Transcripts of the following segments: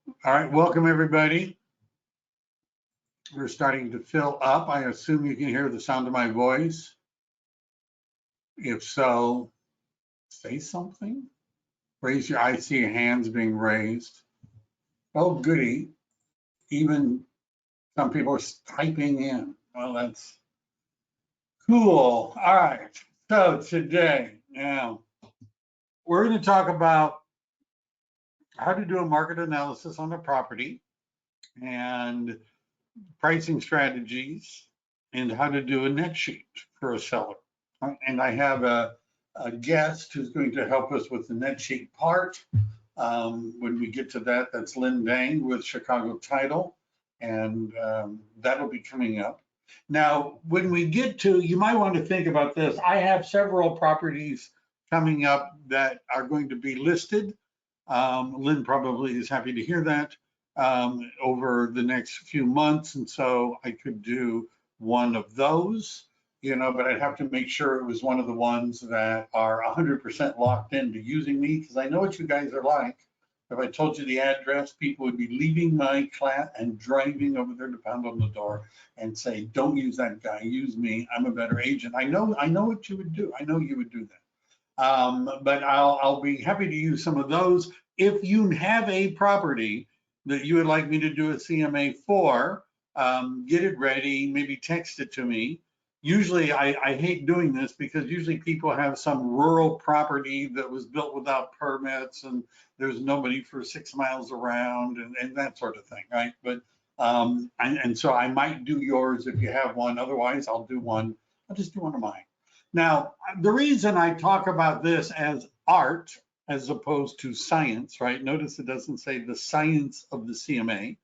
All right, welcome everybody. We're starting to fill up. I assume you can hear the sound of my voice. If so, say something. Raise your, I see your hands being raised. Oh, goody. Even some people are typing in. Well, that's cool. All right, so today, now, we're going to talk about how to do a market analysis on a property and pricing strategies and how to do a net sheet for a seller. And I have a guest who's going to help us with the net sheet part. When we get to that, that's Lynn Dang with Chicago Title, and that'll be coming up. Now, when we get to, you might want to think about this. I have several properties coming up that are going to be listed. Lynn probably is happy to hear that over the next few months. And so I could do one of those, but I'd have to make sure it was one of the ones that are 100% locked into using me, because I know what you guys are like. If I told you the address, people would be leaving my class and driving over there to pound on the door and say, don't use that guy, use me, I'm a better agent. I know what you would do. I know you would do that. But I'll be happy to use some of those. If you have a property that you would like me to do a CMA for, get it ready, maybe text it to me. Usually I hate doing this because usually people have some rural property that was built without permits and there's nobody for 6 miles around and that sort of thing, right? But and so I might do yours if you have one. Otherwise, I'll just do one of mine. Now, the reason I talk about this as art as opposed to science, right? Notice it doesn't say the science of the CMA.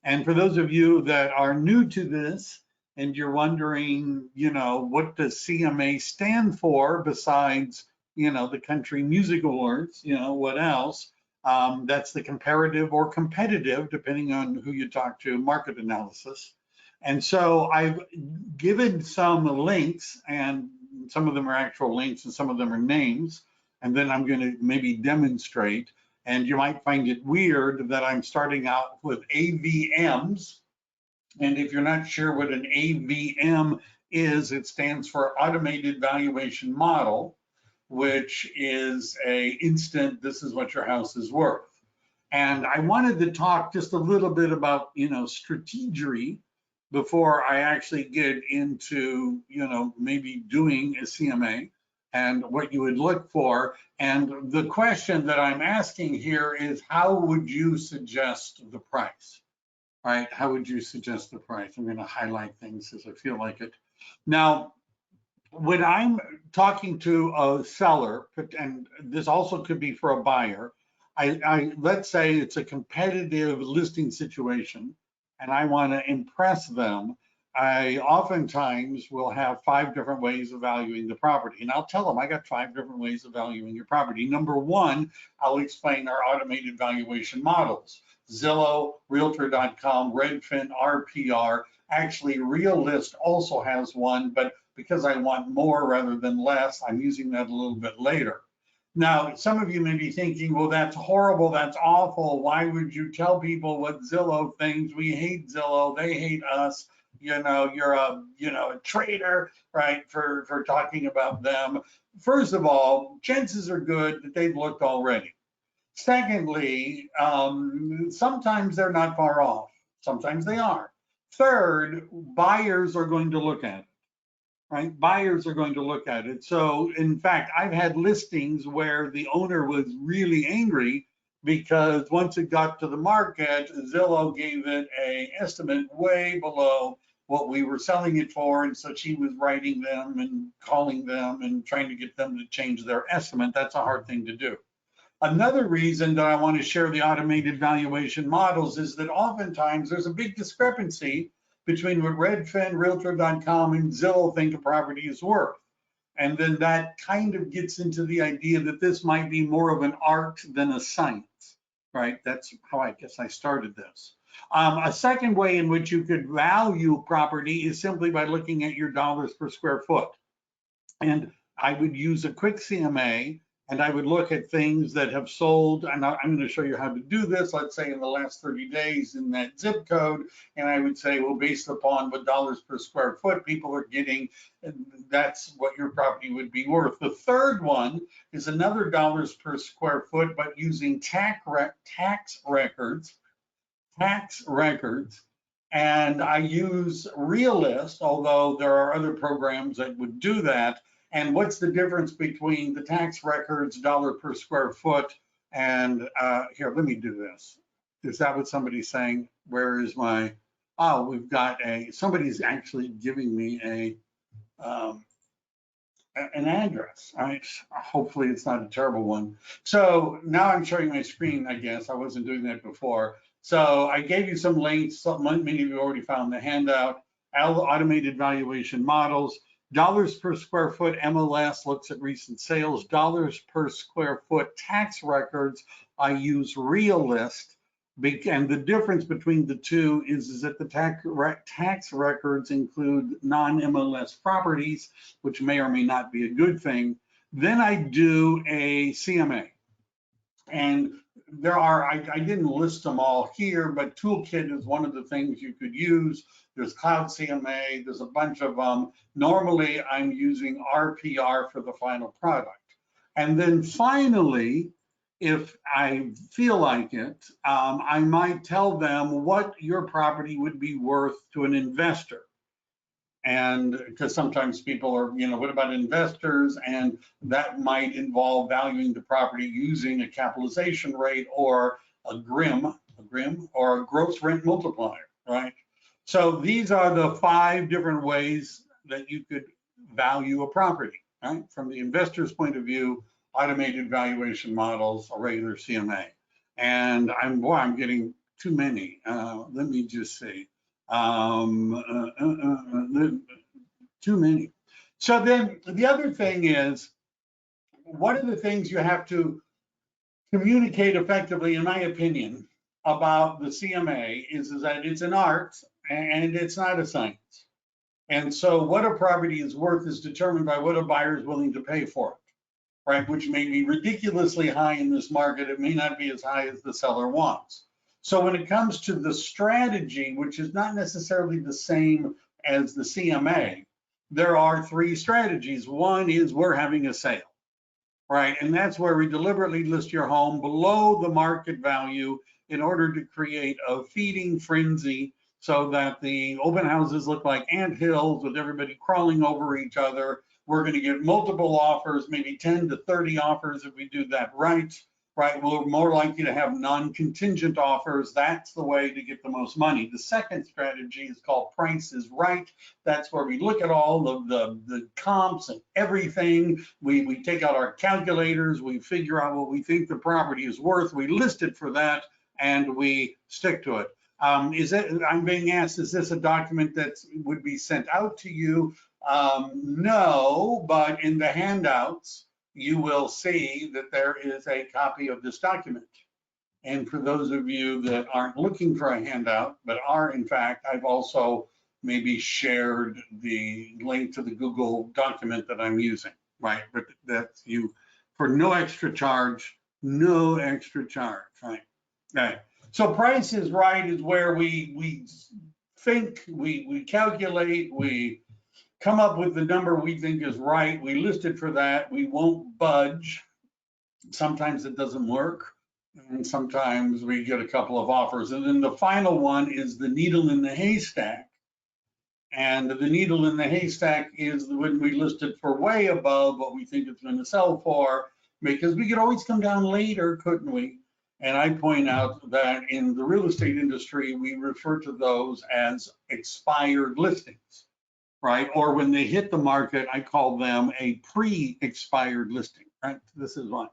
And for those of you that are new to this and you're wondering, what does CMA stand for besides, the Country Music Awards, what else? That's the comparative or competitive, depending on who you talk to, market analysis. And so I've given some links, and some of them are actual links and some of them are names. And then I'm going to maybe demonstrate. And you might find it weird that I'm starting out with AVMs. And if you're not sure what an AVM is, it stands for Automated Valuation Model, which is a instant, this is what your house is worth. And I wanted to talk just a little bit about, strategy before I actually get into, maybe doing a CMA and what you would look for. And the question that I'm asking here is, how would you suggest the price? Right? How would you suggest the price? I'm going to highlight things as I feel like it. Now, when I'm talking to a seller, and this also could be for a buyer, let's say it's a competitive listing situation and I want to impress them. I oftentimes will have 5 different ways of valuing the property. And I'll tell them I got 5 different ways of valuing your property. Number 1, I'll explain our automated valuation models. Zillow, Realtor.com, Redfin, RPR. Actually, Realist also has one, but because I want more rather than less, I'm using that a little bit later. Now, some of you may be thinking, well, that's horrible, that's awful. Why would you tell people what Zillow thinks? We hate Zillow, they hate us. You're a traitor, right, for talking about them. First of all, chances are good that they've looked already. Secondly, sometimes they're not far off. Sometimes they are. Third, buyers are going to look at it, right? Buyers are going to look at it. So in fact, I've had listings where the owner was really angry because once it got to the market, Zillow gave it an estimate way below what we were selling it for. And so she was writing them and calling them and trying to get them to change their estimate. That's a hard thing to do. Another reason that I want to share the automated valuation models is that oftentimes there's a big discrepancy between what Redfin, Realtor.com, and Zillow think a property is worth. And then that kind of gets into the idea that this might be more of an art than a science, right? That's how I guess I started this. A second way in which you could value property is simply by looking at your dollars per square foot. And I would use a quick CMA And I would look at things that have sold, and I'm going to show you how to do this, let's say in the last 30 days in that zip code. And I would say, well, based upon what dollars per square foot people are getting, that's what your property would be worth. The third one is another dollars per square foot, but using tax records. And I use Realist, although there are other programs that would do that. And what's the difference between the tax records, dollar per square foot, and here, let me do this. Is that what somebody's saying? Where is my, oh, we've got somebody's actually giving me an address. All right, hopefully it's not a terrible one. So now I'm showing my screen, I guess. I wasn't doing that before. So I gave you some links. Many of you already found the handout. Automated valuation models. Dollars per square foot MLS looks at recent sales. Dollars per square foot tax records, I use Realist. And the difference between the two is that the tax records include non-MLS properties, which may or may not be a good thing. Then I do a CMA. And there are, I didn't list them all here, but Toolkit is one of the things you could use. There's Cloud CMA, there's a bunch of them. Normally, I'm using RPR for the final product. And then finally, if I feel like it, I might tell them what your property would be worth to an investor. And because sometimes people are, what about investors? And that might involve valuing the property using a capitalization rate or a GRIM or a gross rent multiplier, right? So these are the 5 different ways that you could value a property, right? From the investor's point of view, automated valuation models, a regular CMA. And I'm getting too many. Let me just see. Too many. So then the other thing is, one of the things you have to communicate effectively, in my opinion, about the CMA is that it's an art and it's not a science. And so what a property is worth is determined by what a buyer is willing to pay for it, right? Which may be ridiculously high in this market. It may not be as high as the seller wants. So when it comes to the strategy, which is not necessarily the same as the CMA, there are 3 strategies. One is we're having a sale, right? And that's where we deliberately list your home below the market value in order to create a feeding frenzy so that the open houses look like anthills with everybody crawling over each other. We're going to get multiple offers, maybe 10 to 30 offers if we do that right. We're more likely to have non-contingent offers. That's the way to get the most money. The second strategy is called Price is Right. That's where we look at all of the comps and everything. We take out our calculators, we figure out what we think the property is worth, we list it for that, and we stick to it. I'm being asked, is this a document that would be sent out to you? No, but in the handouts, you will see that there is a copy of this document. And for those of you that aren't looking for a handout, but are in fact, I've also maybe shared the link to the Google document that I'm using, right? But that's you for no extra charge, right? Okay. So Price is Right is where we think, we calculate, we come up with the number we think is right. We list it for that. We won't budge. Sometimes it doesn't work. And sometimes we get a couple of offers. And then the final one is the needle in the haystack. And the needle in the haystack is when we list it for way above what we think it's going to sell for, because we could always come down later, couldn't we? And I point out that in the real estate industry, we refer to those as expired listings. Right? Or when they hit the market, I call them a pre-expired listing, right? This is one.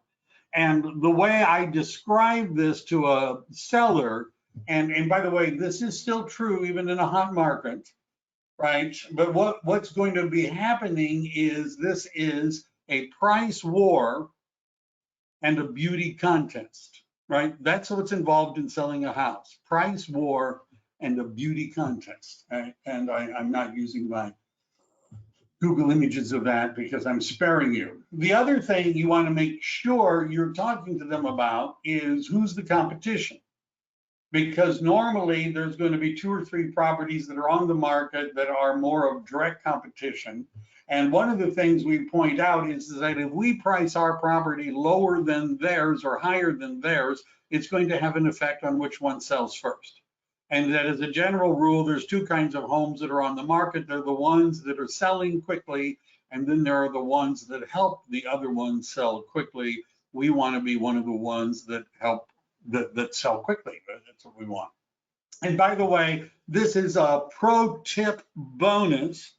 And the way I describe this to a seller, and by the way, this is still true even in a hot market, right? But what's going to be happening is this is a price war and a beauty contest, right? That's what's involved in selling a house. Price war and a beauty contest, right? And I'm not using my Google images of that because I'm sparing you. The other thing you want to make sure you're talking to them about is who's the competition. Because normally there's going to be 2 or 3 properties that are on the market that are more of direct competition. And one of the things we point out is that if we price our property lower than theirs or higher than theirs, it's going to have an effect on which one sells first. And that as a general rule, there's 2 kinds of homes that are on the market. They're the ones that are selling quickly, and then there are the ones that help the other ones sell quickly. We want to be one of the ones that help that sell quickly. That's what we want. And by the way, this is a pro tip bonus,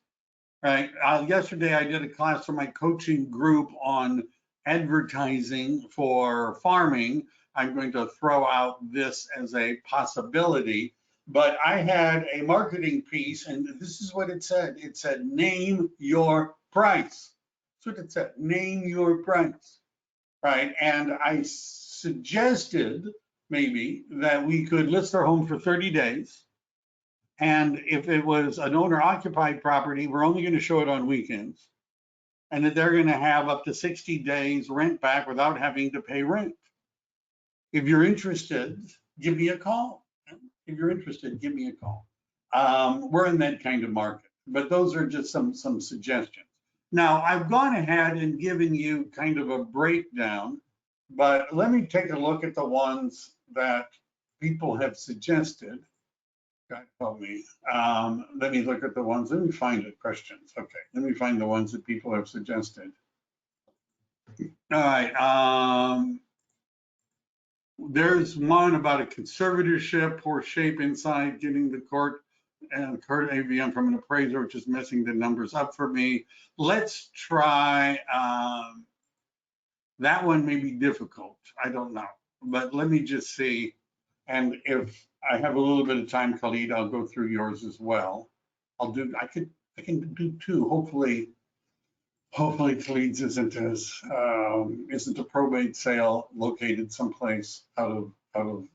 right? Yesterday I did a class for my coaching group on advertising for farming. I'm going to throw out this as a possibility, but I had a marketing piece and this is what it said. It said, name your price. That's what it said, name your price, right? And I suggested maybe that we could list our home for 30 days. And if it was an owner occupied property, we're only going to show it on weekends. And that they're going to have up to 60 days rent back without having to pay rent. If you're interested, give me a call. If you're interested, give me a call. We're in that kind of market, but those are just some suggestions. Now, I've gone ahead and given you kind of a breakdown, but let me take a look at the ones that people have suggested. God help me. Let me look at the ones. Let me find the questions. Okay, let me find the ones that people have suggested. All right. There's one about a conservatorship, poor shape inside, getting the court and court AVM from an appraiser, which is messing the numbers up for me. Let's try, that one may be difficult. I don't know, but let me just see. And if I have a little bit of time, Khalid, I'll go through yours as well. I can do 2. Hopefully Khalid's isn't a probate sale located someplace out of.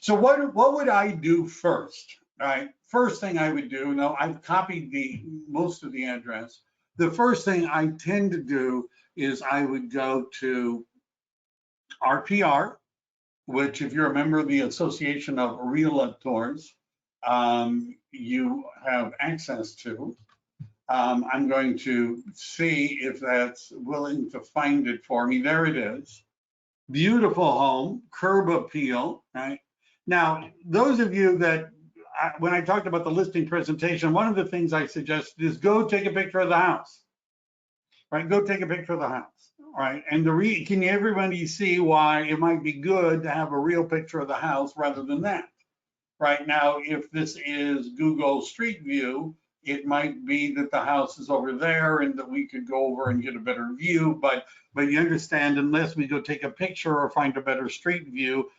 So what would I do first? All right, first thing I would do. Now I've copied most of the address. The first thing I tend to do is I would go to RPR, which if you're a member of the Association of Realtors, you have access to. I'm going to see if that's willing to find it for me. There it is. Beautiful home, curb appeal, right? Now, those of you that, when I talked about the listing presentation, one of the things I suggested is go take a picture of the house, right? Go take a picture of the house, right? And can everybody see why it might be good to have a real picture of the house rather than that? Right now, if this is Google Street View, it might be that the house is over there and that we could go over and get a better view, but you understand, unless we go take a picture or find a better street view,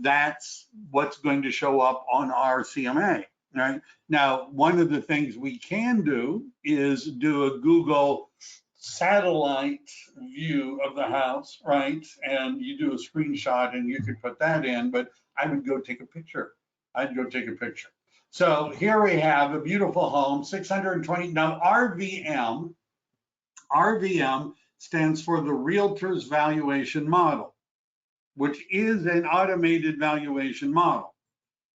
that's what's going to show up on our CMA, right? Now, one of the things we can do is do a Google satellite view of the house, right? And you do a screenshot and you could put that in, but I would go take a picture. I'd go take a picture. So here we have a beautiful home, 620. Now RVM stands for the Realtor's Valuation Model, which is an automated valuation model.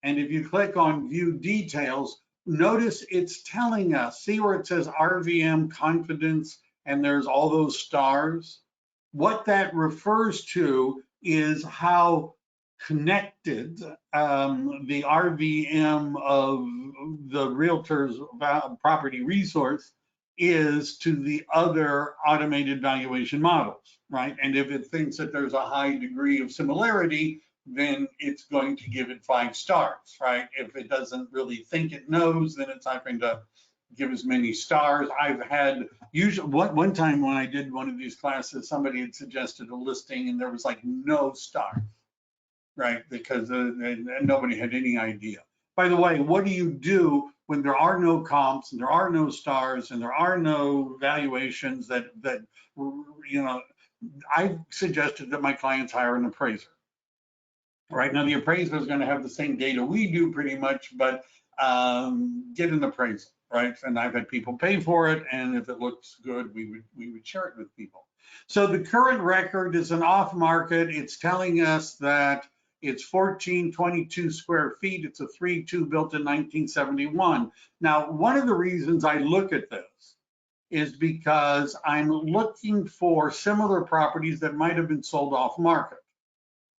And if you click on View Details, notice it's telling us, see where it says RVM Confidence and there's all those stars? What that refers to is how connected the RVM of the Realtor's Property Resource is to the other automated valuation models, right? And if it thinks that there's a high degree of similarity, then it's going to give it 5 stars, right? If it doesn't really think it knows, then it's not going to give as many stars. I've had usually one time when I did one of these classes, somebody had suggested a listing and there was like no stars, right? Because nobody had any idea. By the way, what do you do when there are no comps and there are no stars and there are no valuations that you know? I suggested that my clients hire an appraiser. Right now, the appraiser is going to have the same data we do pretty much, but get an appraisal. right? And I've had people pay for it, and if it looks good, we would share it with people. So the current record is an off market. It's telling us that it's 1422 square feet. It's a 3.2 built in 1971. Now, one of the reasons I look at this is because I'm looking for similar properties that might have been sold off market.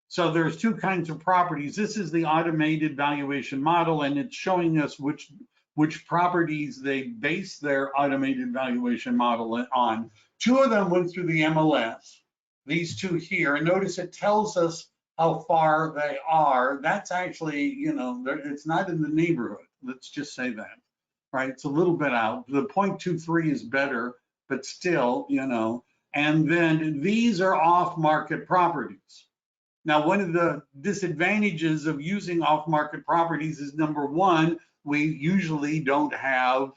So there's two kinds of properties. This is the automated valuation model, and it's showing us which properties they base their automated valuation model on. Two of them went through the MLS, these two here, and notice it tells us how far they are. That's actually, you know, it's not in the neighborhood. Let's just say that, right? It's a little bit out. The 0.23 is better, but still, you know, and then these are off-market properties. Now, one of the disadvantages of using off-market properties is, number one, we usually don't have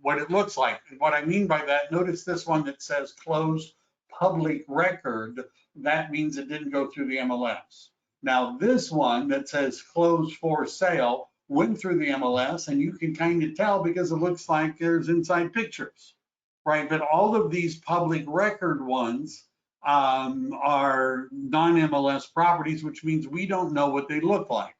what it looks like. And what I mean by that, notice this one that says closed public record. That means it didn't go through the MLS. Now, this one that says closed for sale went through the MLS, and you can kind of tell because it looks like there's inside pictures, right? But all of these public record ones are non-MLS properties, which means we don't know what they look like.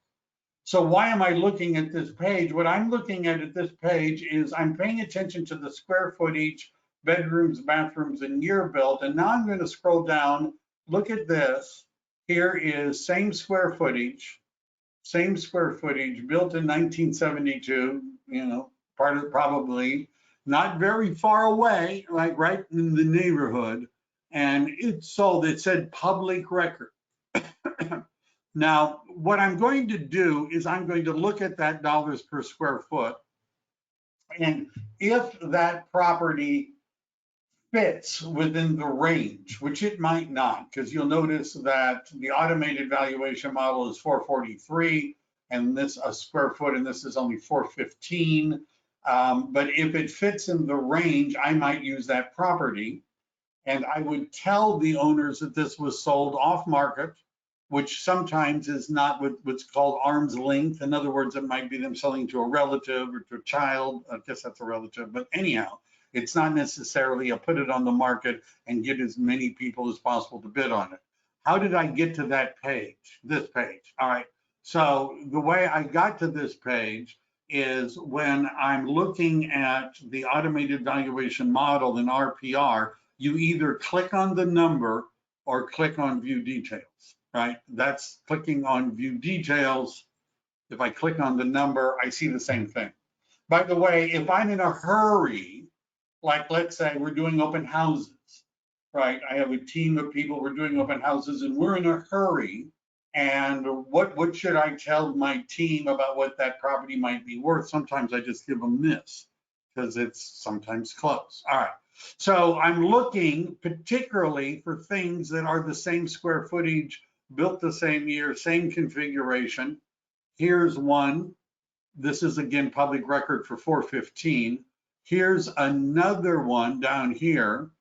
So why am I looking at this page? What I'm looking at this page is I'm paying attention to the square footage, bedrooms, bathrooms, and year built. And now I'm going to scroll down. Look at this. Here is same square footage built in 1972, you know, part of probably not very far away, like right in the neighborhood. And it sold, it said public record. Now, what I'm going to do is I'm going to look at that dollars per square foot. And if that property fits within the range, which it might not, because you'll notice that the automated valuation model is 443 and this a square foot, and this is only 415. But if it fits in the range, I might use that property. And I would tell the owners that this was sold off market, which sometimes is not what's called arm's length. In other words, it might be them selling to a relative or to a child. I guess that's a relative, but anyhow, it's not necessarily a put it on the market and get as many people as possible to bid on it. How did I get to that page, this page? All right, so the way I got to this page is when I'm looking at the automated valuation model in RPR, you either click on the number or click on view details. Right, that's clicking on view details. If I click on the number, I see the same thing. By the way, if I'm in a hurry, like let's say we're doing open houses, right? I have a team of people, we're doing open houses and we're in a hurry. And what should I tell my team about what that property might be worth? Sometimes I just give them this because it's sometimes close. All right. So I'm looking particularly for things that are the same square footage, built the same year, same configuration. Here's one. This is again public record for 415. Here's another one down here,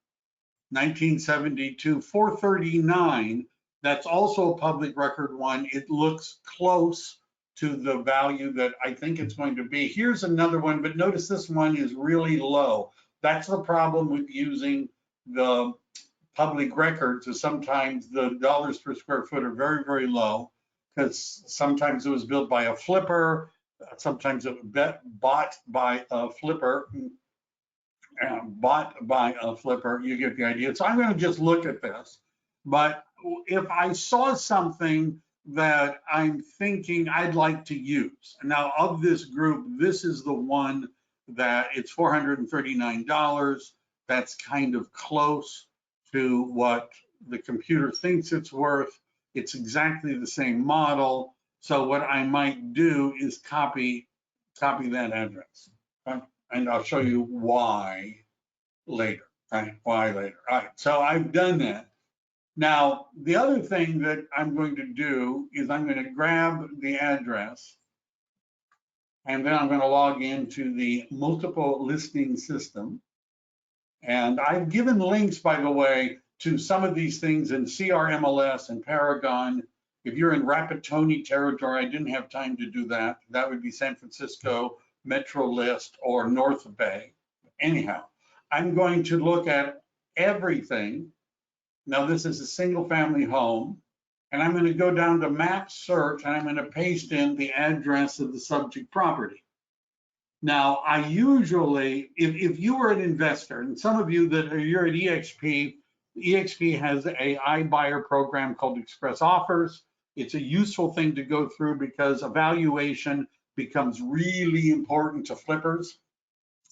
1972, 439. That's also a public record one. It looks close to the value that I think it's going to be. Here's another one, but notice this one is really low. That's the problem with using the public records, is sometimes the dollars per square foot are very, very low, because sometimes it was built by a flipper, sometimes it was bought by a flipper, you get the idea. So I'm going to just look at this. But if I saw something that I'm thinking I'd like to use, now of this group, this is the one that it's $439. That's kind of close to what the computer thinks it's worth. It's exactly the same model. So what I might do is copy that address. Okay? And I'll show you why later, right? Why later. All right, so I've done that. Now, the other thing that I'm going to do is I'm going to grab the address, and then I'm going to log into the multiple listing system. And I've given links, by the way, to some of these things in CRMLS and Paragon. If you're in Rapatoni territory, I didn't have time to do that. That would be San Francisco, Metro List or North Bay. Anyhow, I'm going to look at everything. Now, this is a single family home, and I'm going to go down to map search and I'm going to paste in the address of the subject property. Now, I usually, if you are an investor, and some of you that you're at EXP has a iBuyer program called Express Offers. It's a useful thing to go through because evaluation becomes really important to flippers.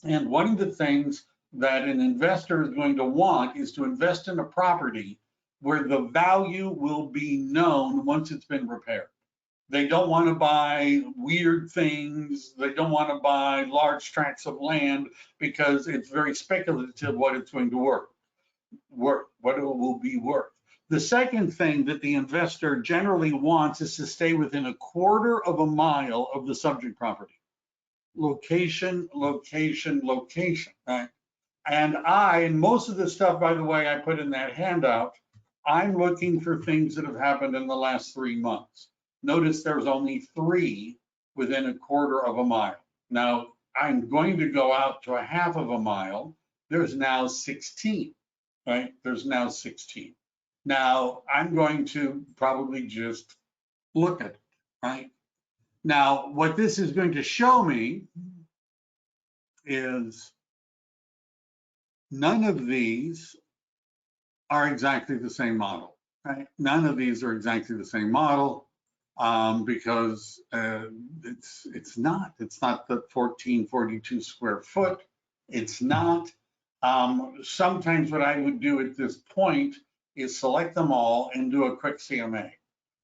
And one of the things that an investor is going to want is to invest in a property where the value will be known once it's been repaired. They don't want to buy weird things. They don't want to buy large tracts of land because it's very speculative what it's going to what it will be worth. The second thing that the investor generally wants is to stay within a quarter of a mile of the subject property. Location, location, location, right? And most of the stuff, by the way, I put in that handout, I'm looking for things that have happened in the last 3 months. Notice there's only 3 within a quarter of a mile. Now, I'm going to go out to a half of a mile. There's now 16, right? There's now 16. Now, I'm going to probably just look at it, right? Now, what this is going to show me is none of these are exactly the same model, right? None of these are exactly the same model because it's not the 1442 square foot. It's not. Sometimes what I would do at this point is select them all and do a quick CMA.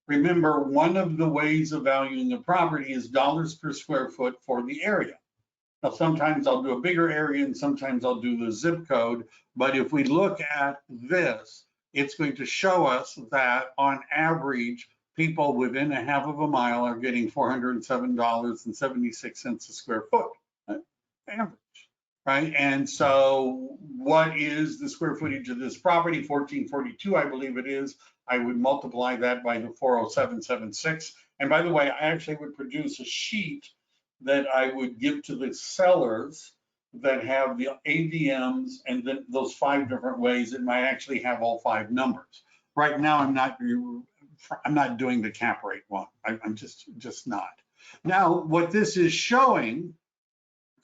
Remember, one of the ways of valuing a property is dollars per square foot for the area. Now, sometimes I'll do a bigger area and sometimes I'll do the zip code. But if we look at this, it's going to show us that on average, people within a half of a mile are getting $407.76 a square foot, right? Average, right? And so what is the square footage of this property? 1442, I believe it is. I would multiply that by the 407.76. And by the way, I actually would produce a sheet that I would give to the sellers that have the AVMs and then those 5 different ways. It might actually have all 5 numbers. Right now, I'm not doing the cap rate one. I'm just not. Now, what this is showing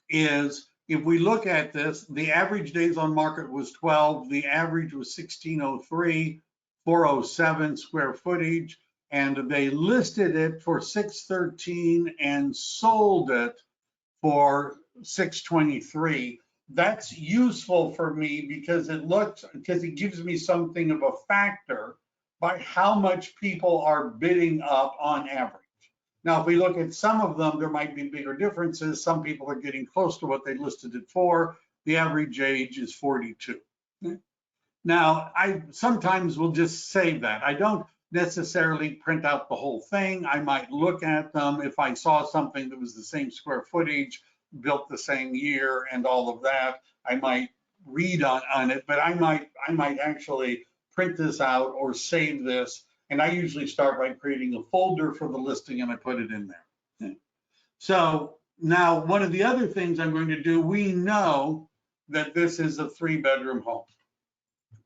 is if we look at this, the average days on market was 12. The average was 1603, 407 square footage. And they listed it for 613 and sold it for 623. That's useful for me because it gives me something of a factor by how much people are bidding up on average. Now, if we look at some of them, there might be bigger differences. Some people are getting close to what they listed it for. The average age is 42. Now, I sometimes will just save that. I don't necessarily print out the whole thing. I might look at them. If I saw something that was the same square footage, built the same year and all of that, I might read on it, but I might actually print this out or save this. And I usually start by creating a folder for the listing and I put it in there. So now one of the other things I'm going to do, we know that this is a 3-bedroom home.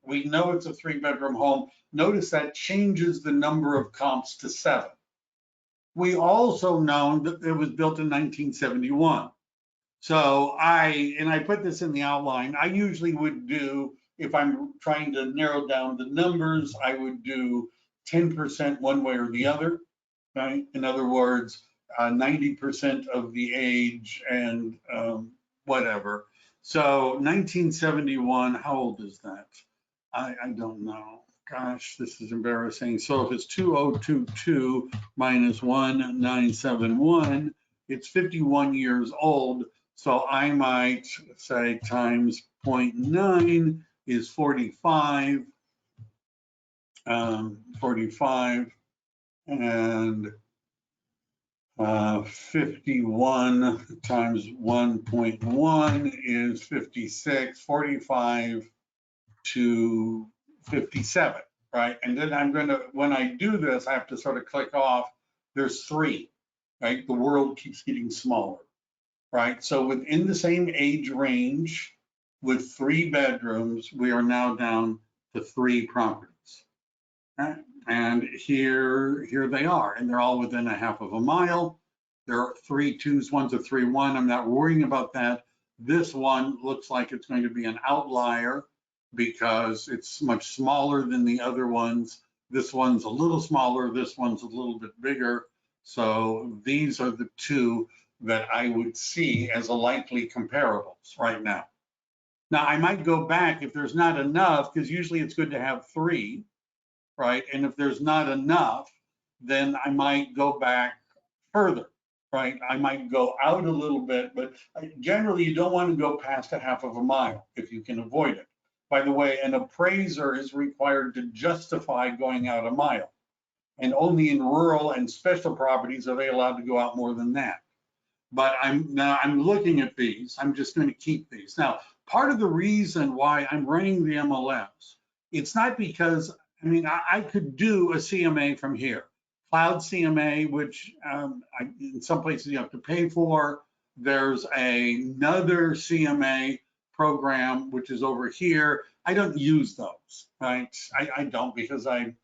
We know it's a 3-bedroom home. Notice that changes the number of comps to 7. We also know that it was built in 1971. So I put this in the outline. I usually would do, if I'm trying to narrow down the numbers, I would do 10% one way or the other, right? In other words, 90% of the age and whatever. So 1971, how old is that? I don't know. Gosh, this is embarrassing. So if it's 2022 minus 1971, it's 51 years old. So I might say times 0.9 is 45, 45, and 51 times 1.1 is 56, 45 to 57, right? And then I'm going to, when I do this, I have to sort of click off. There's 3, right? The world keeps getting smaller, right? So within the same age range with 3 bedrooms, we are now down to 3 properties. Right? And here they are, and they're all within a half of a mile. There are 3 2s, one's a 3 1. I'm not worrying about that. This one looks like it's going to be an outlier because it's much smaller than the other ones. This one's a little smaller, this one's a little bit bigger. So these are the 2 that I would see as a likely comparables right now. Now, I might go back if there's not enough, because usually it's good to have 3, right? And if there's not enough, then I might go back further, right? I might go out a little bit, but generally you don't want to go past a half of a mile if you can avoid it. By the way, an appraiser is required to justify going out a mile. And only in rural and special properties are they allowed to go out more than that. But I'm looking at these. I'm just going to keep these. Now, part of the reason why I'm running the MLS, it's not because, I mean, I could do a CMA from here. Cloud CMA, which in some places you have to pay for. There's another CMA program, which is over here. I don't use those, right? I don't, because I'm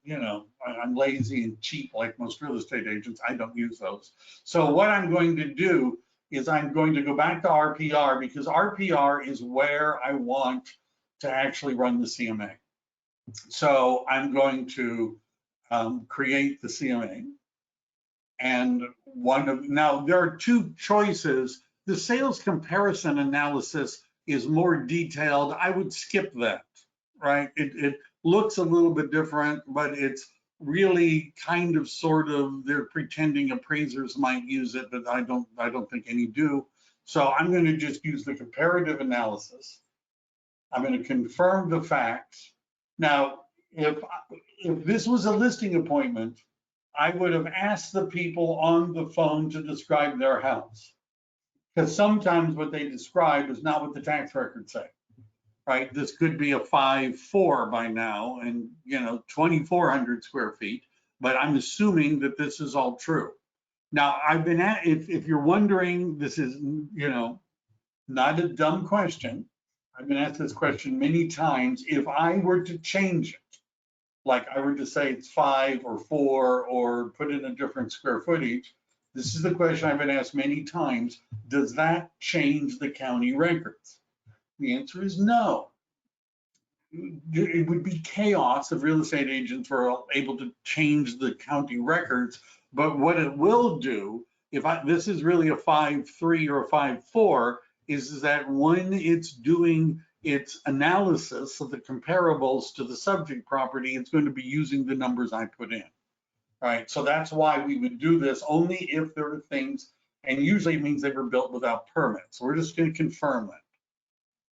lazy and cheap like most real estate agents. I don't use those. So what I'm going to do is I'm going to go back to RPR, because RPR is where I want to actually run the CMA. So I'm going to create the CMA. And now there are 2 choices. The sales comparison analysis is more detailed. I would skip that, right? It looks a little bit different, but it's really kind of sort of, they're pretending appraisers might use it, but I don't think any do. So I'm going to just use the comparative analysis. I'm going to confirm the facts. Now, if this was a listing appointment, I would have asked the people on the phone to describe their house, because sometimes what they describe is not what the tax records say, right? This could be a 5.4 by now, and 2,400 square feet, but I'm assuming that this is all true. Now, I've been at, if you're wondering, this is not a dumb question. I've been asked this question many times. If I were to change it, like I were to say it's 5 or 4 or put in a different square footage, this is the question I've been asked many times. Does that change the county records? The answer is no. It would be chaos if real estate agents were able to change the county records. But what it will do, this is really a 5.3 or a 5.4, is that when it's doing its analysis of the comparables to the subject property, it's going to be using the numbers I put in. Right, so that's why we would do this only if there are things, and usually it means they were built without permits. So we're just going to confirm that.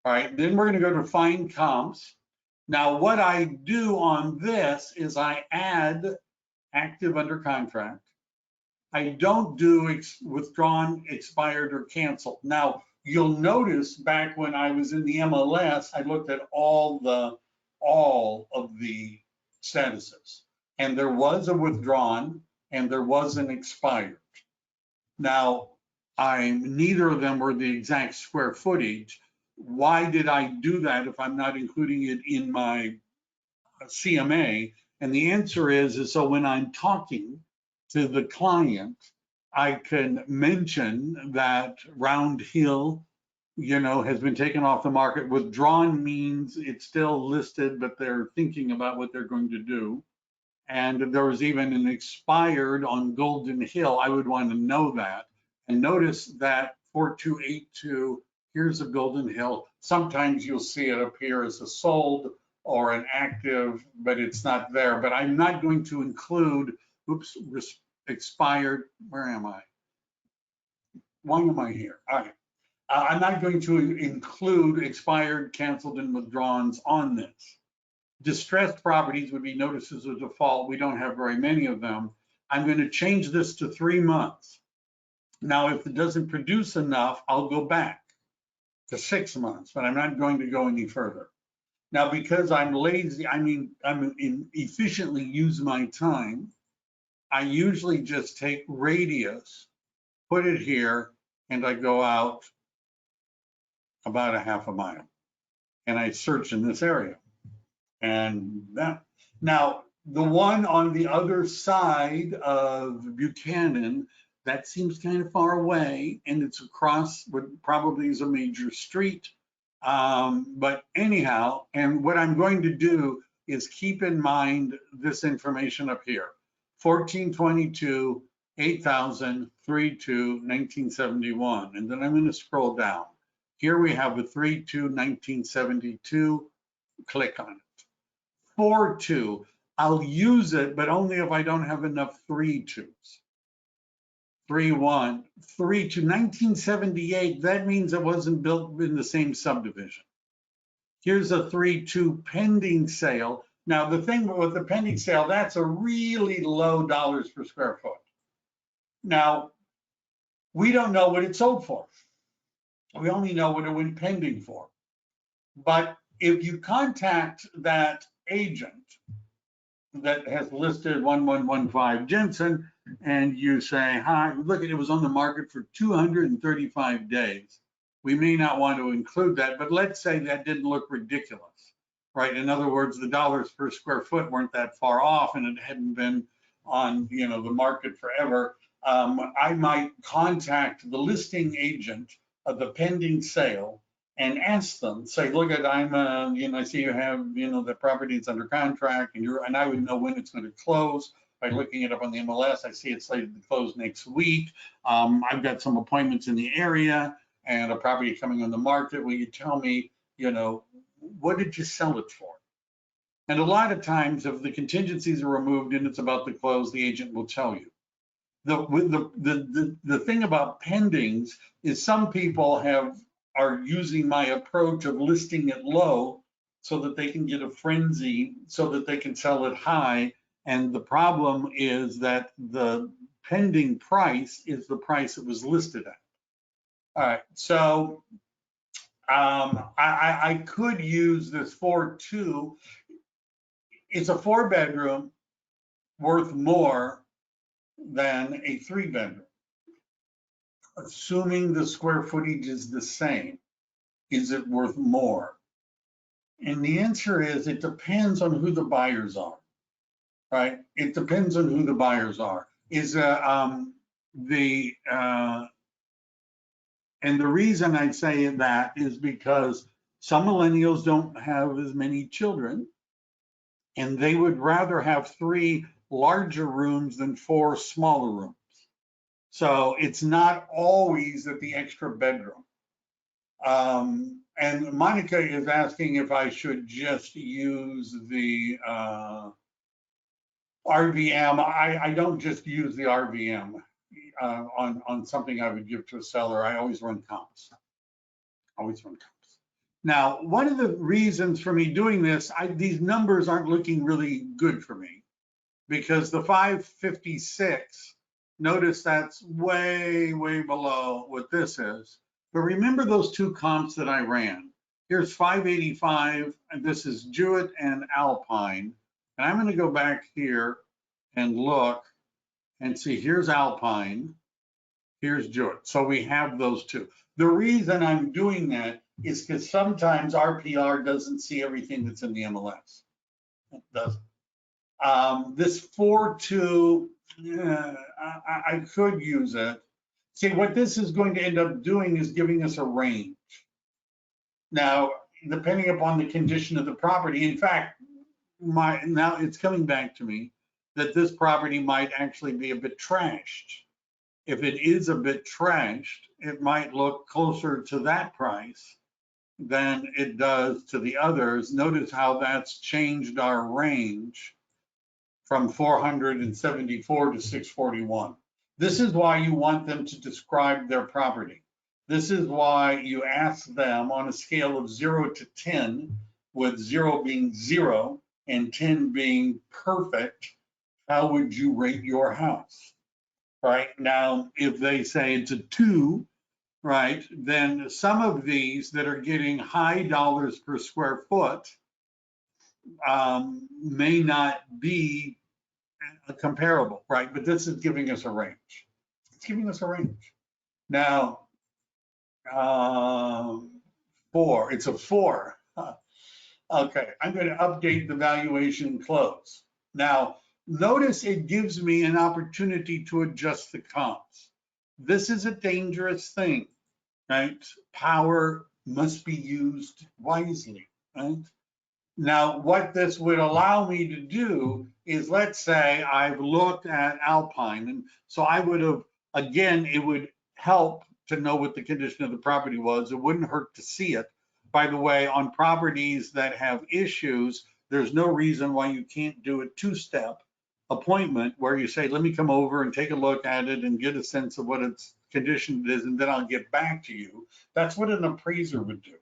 All right, then we're going to go to find comps. Now, what I do on this is I add active under contract. I don't do withdrawn, expired, or canceled. Now, you'll notice back when I was in the MLS, I looked at all of the statuses. And there was a withdrawn and there was an expired. Now, neither of them were the exact square footage. Why did I do that if I'm not including it in my CMA? And the answer is so when I'm talking to the client, I can mention that Round Hill, has been taken off the market. Withdrawn means it's still listed, but they're thinking about what they're going to do. And there was even an expired on Golden Hill. I would want to know that. And notice that 4282, here's a Golden Hill. Sometimes you'll see it appear as a sold or an active, but it's not there. But I'm not going to include, expired, where am I? Why am I here? All right. I'm not going to include expired, canceled, and withdrawns on this. Distressed properties would be notices of default. We don't have very many of them. I'm going to change this to 3 months. Now, if it doesn't produce enough, I'll go back to 6 months, but I'm not going to go any further. Now, because I'm lazy, I'm efficiently use my time, I usually just take radius, put it here, and I go out about a half a mile and I search in this area. And that, now the one on the other side of Buchanan, that seems kind of far away, and it's across what probably is a major street. But anyhow, and what I'm going to do is keep in mind this information up here: 1422, 8,000, 32, 1971, and then I'm going to scroll down. Here we have a 32, 1972. Click on it. 42. I'll use it, but only if I don't have enough 3-2s. 3-1, 3-2, 1978. That means it wasn't built in the same subdivision. Here's a 3-2 pending sale. Now, the thing with the pending sale, that's a really low dollars per square foot. Now, we don't know what it sold for. We only know what it went pending for. But if you contact that agent that has listed 1115 Jensen and you say, hi, look, it was on the market for 235 days. We may not want to include that, but let's say that didn't look ridiculous, right? In other words, the dollars per square foot weren't that far off and it hadn't been on, the market forever. I might contact the listing agent of the pending sale and ask them, say, look, I see you have, the property is under contract, and I would know when it's going to close by looking it up on the MLS. I see it's slated to close next week. I've got some appointments in the area and a property coming on the market. Will you tell me, what did you sell it for? And a lot of times, if the contingencies are removed and it's about to close, the agent will tell you. The thing about pendings is some people are using my approach of listing it low so that they can get a frenzy so that they can sell it high. And the problem is that the pending price is the price it was listed at. All right, so I could use this 4-2. It's a 4-bedroom worth more than a 3-bedroom. Assuming the square footage is the same, is it worth more? And the answer is it depends on who the buyers are, right? It depends on who the buyers are. And the reason I say that is because some millennials don't have as many children, and they would rather have 3 larger rooms than 4 smaller rooms. So it's not always at the extra bedroom. And Monica is asking if I should just use the RVM. I don't just use the RVM on something I would give to a seller. I always run comps. Now, one of the reasons for me doing this, these numbers aren't looking really good for me because the 556, notice that's way, way below what this is. But remember those 2 comps that I ran. Here's 585, and this is Jewett and Alpine. And I'm going to go back here and look and see, here's Alpine, here's Jewett. So we have those 2. The reason I'm doing that is because sometimes RPR doesn't see everything that's in the MLS. It doesn't. This 4-2, I could use it. See, what this is going to end up doing is giving us a range. Now, depending upon the condition of the property, in fact, now it's coming back to me that this property might actually be a bit trashed. If it is a bit trashed, it might look closer to that price than it does to the others. Notice how that's changed our range from 474 to 641. This is why you want them to describe their property. This is why you ask them on a scale of 0 to 10, with 0 being 0 and 10 being perfect, how would you rate your house? Right now, if they say it's a 2, right, then some of these that are getting high dollars per square foot may not be comparable, right? But this is giving us a range. It's giving us a range. Now, 4. It's a 4. Huh. Okay, I'm going to update the valuation close. Now, notice it gives me an opportunity to adjust the comps. This is a dangerous thing, right? Power must be used wisely, right? Now, what this would allow me to do is, let's say I've looked at Alpine, and so I would have, again, it would help to know what the condition of the property was. It wouldn't hurt to see it. By the way, on properties that have issues, there's no reason why you can't do a two-step appointment where you say, let me come over and take a look at it and get a sense of what its condition is, and then I'll get back to you. That's what an appraiser would do.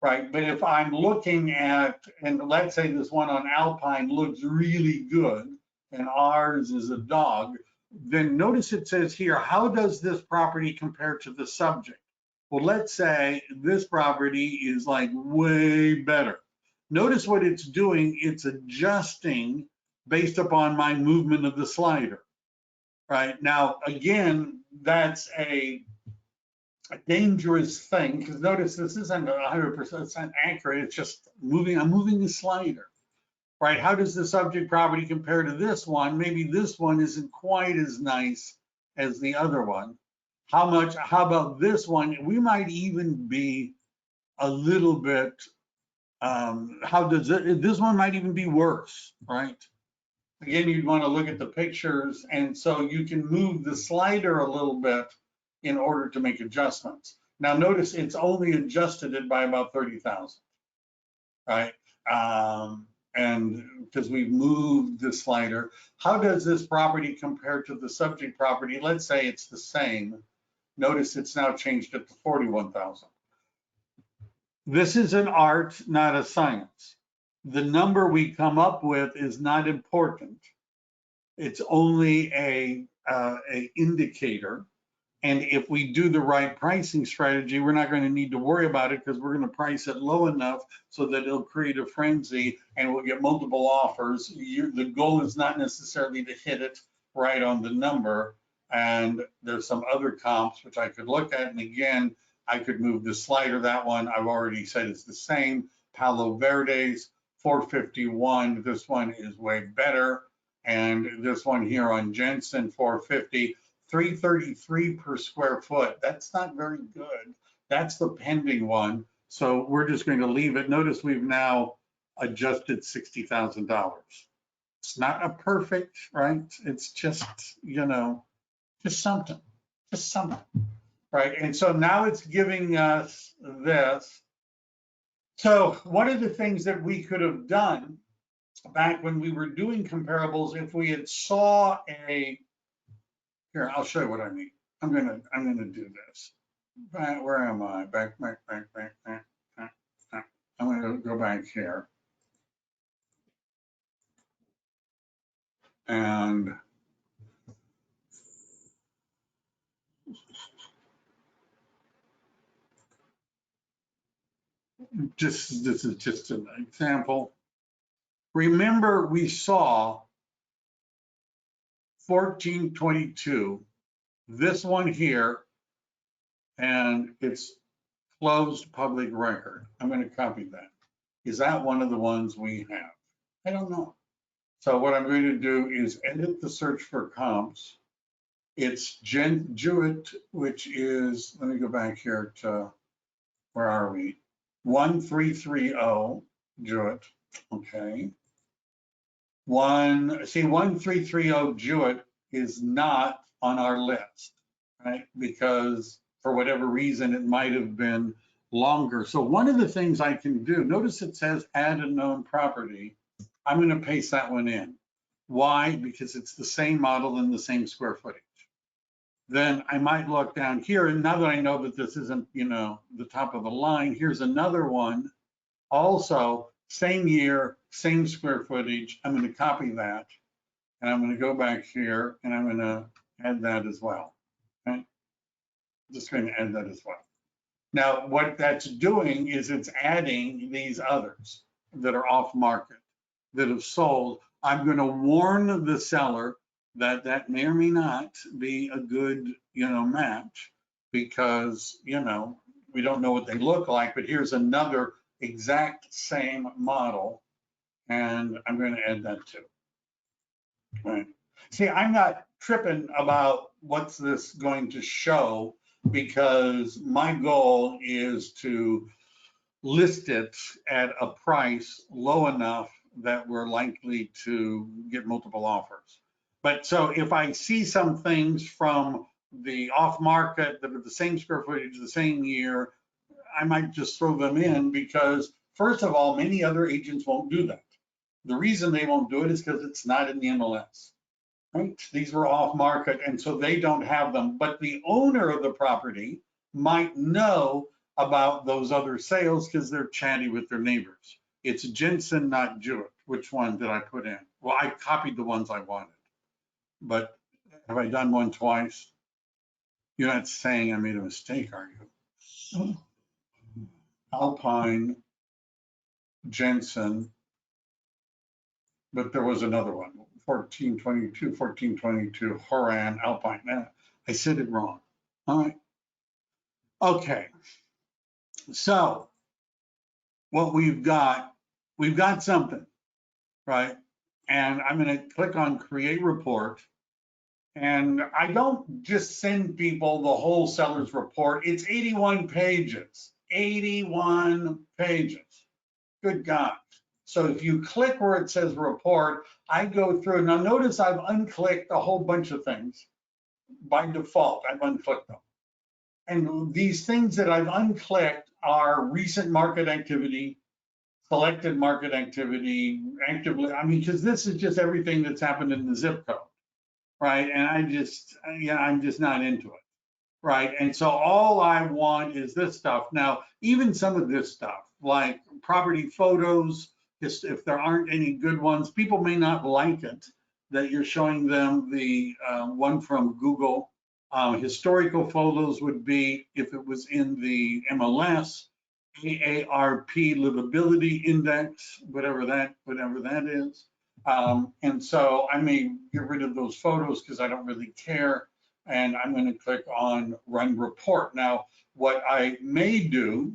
Right, but if I'm looking at, and let's say this one on Alpine looks really good, and ours is a dog, then notice it says here, how does this property compare to the subject? Well, let's say this property is like way better. Notice what it's doing, it's adjusting based upon my movement of the slider. Right, now, again, that's a dangerous thing, because notice this isn't 100% accurate. It's just moving. I'm moving the slider, right? How does the subject property compare to this one? Maybe this one isn't quite as nice as the other one. How about this one? We might even be a little bit, this one might even be worse, right? Again, you'd want to look at the pictures, and so you can move the slider a little bit in order to make adjustments. Now notice it's only adjusted it by about 30,000, right? And because we've moved the slider, how does this property compare to the subject property? Let's say it's the same. Notice it's now changed it to 41,000. This is an art, not a science. The number we come up with is not important. It's only a indicator. And if we do the right pricing strategy, we're not going to need to worry about it, because we're going to price it low enough so that it'll create a frenzy and we'll get multiple offers. The goal is not necessarily to hit it right on the number. And there's some other comps which I could look at. And again, I could move the slider. That one I've already said is the same. Palo Verde's 451. This one is way better. And this one here on Jensen 450. 333 per square foot. That's not very good. That's the pending one. So we're just going to leave it. Notice we've now adjusted $60,000. It's not a perfect, right? It's just, just something, right? And so now it's giving us this. So one of the things that we could have done back when we were doing comparables, if we had saw here, I'll show you what I mean. I'm gonna do this. Where am I? Back. I'm gonna go back here. And this is just an example. Remember, we saw 1422, this one here, and it's closed public record. I'm going to copy that. Is that one of the ones we have? I don't know. So what I'm going to do is edit the search for comps. It's Jewett, which is, let me go back here to, where are we? 1330 Jewett, okay. 1330 Jewett is not on our list, right? Because for whatever reason, it might have been longer. So one of the things I can do, notice it says add a known property. I'm going to paste that one in. Why? Because it's the same model and the same square footage. Then I might look down here, and now that I know that this isn't, the top of the line, here's another one. Also, same year, same square footage. I'm going to copy that, and I'm going to go back here, and I'm going to add that as well. Okay? Just going to add that as well. Now, what that's doing is it's adding these others that are off market, that have sold. I'm going to warn the seller that that may or may not be a good, match, because, We don't know what they look like, but here's another exact same model. And I'm going to add that too. Right. See, I'm not tripping about what's this going to show because my goal is to list it at a price low enough that we're likely to get multiple offers. But so if I see some things from the off market that are the same square footage, the same year, I might just throw them in because first of all, many other agents won't do that. The reason they won't do it is because it's not in the MLS. Right? These were off market, and so they don't have them. But the owner of the property might know about those other sales because they're chatty with their neighbors. It's Jensen, not Jewett. Which one did I put in? Well, I copied the ones I wanted. But have I done one twice? You're not saying I made a mistake, are you? Alpine, Jensen, but there was another one. 1422, Horan, Alpine. Nah, I said it wrong. All right. Okay. So what we've got something, right? And I'm going to click on create report. And I don't just send people the whole seller's report. It's 81 pages, 81 pages. Good God. So if you click where it says report, I go through. Now notice I've unclicked a whole bunch of things. By default, I've unclicked them. And these things that I've unclicked are recent market activity, selected market activity, actively, I mean, because this is just everything that's happened in the zip code, right? And I'm just not into it, right? And so all I want is this stuff. Now, even some of this stuff, like property photos, if there aren't any good ones, people may not like it that you're showing them the one from Google. Historical photos would be if it was in the MLS, AARP livability index, whatever that is. And so I may get rid of those photos because I don't really care. And I'm going to click on run report. Now, what I may do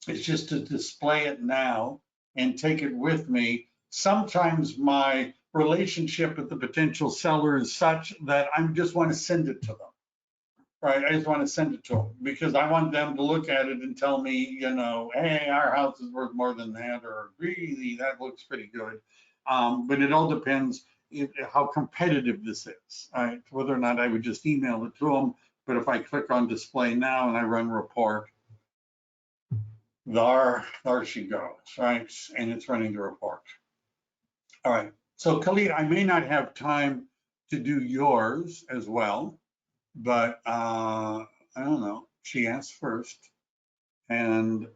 is just to display it now and take it with me. Sometimes my relationship with the potential seller is such that I just want to send it to them, right? I just want to send it to them because I want them to look at it and tell me, you know, hey, our house is worth more than that, or really, that looks pretty good. But it all depends how competitive this is, right? Whether or not I would just email it to them. But if I click on display now and I run report, there she goes, right? And it's running the report. All right. So Khalid, I may not have time to do yours as well, but I don't know. She asked first. And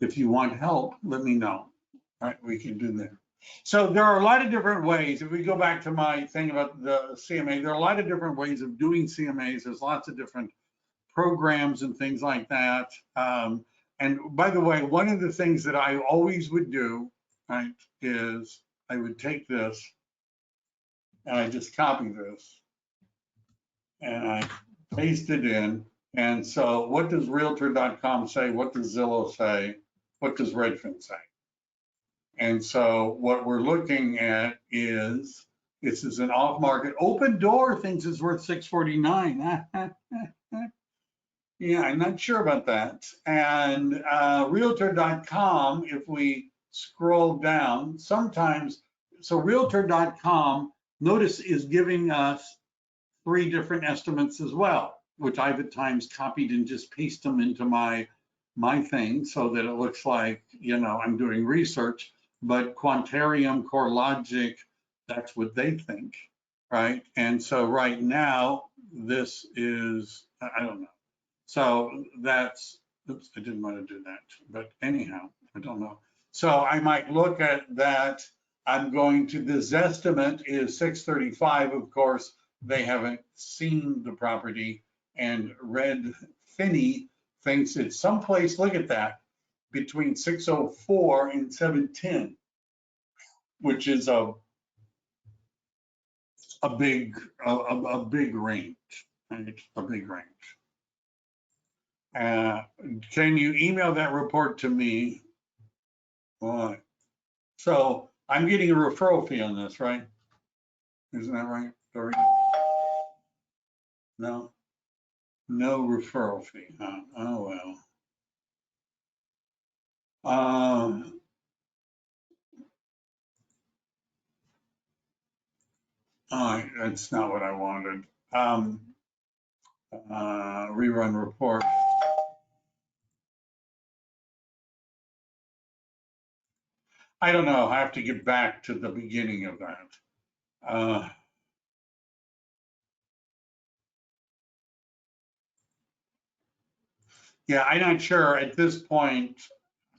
if you want help, let me know. All right, we can do that. So there are a lot of different ways. If we go back to my thing about the CMA, there are a lot of different ways of doing CMAs. There's lots of different programs and things like that. And by the way, one of the things that I always would do, right, is I would take this and I just copy this and I paste it in. And so what does realtor.com say? What does Zillow say? What does Redfin say? And so what we're looking at is, this is an off-market. Open Door thinks it's worth $649. Yeah, I'm not sure about that. And realtor.com, if we scroll down, sometimes, so realtor.com, notice, is giving us 3 different estimates as well, which I've at times copied and just paste them into my thing so that it looks like, you know, I'm doing research. But Quantarium, CoreLogic, that's what they think, right? And so right now, this is, I don't know. So that's, oops, I didn't want to do that. But anyhow, I don't know. So I might look at that. I'm going to, this estimate is 635. Of course, they haven't seen the property, and Red Finney thinks it's someplace, look at that, between 604 and 710, which is a big range, right? A big range. Can you email that report to me? All right. So I'm getting a referral fee on this, right? Isn't that right? Sorry. No, no referral fee. Huh? Oh, well. All right, that's not what I wanted. Rerun report. I don't know. I have to get back to the beginning of that. Yeah, I'm not sure at this point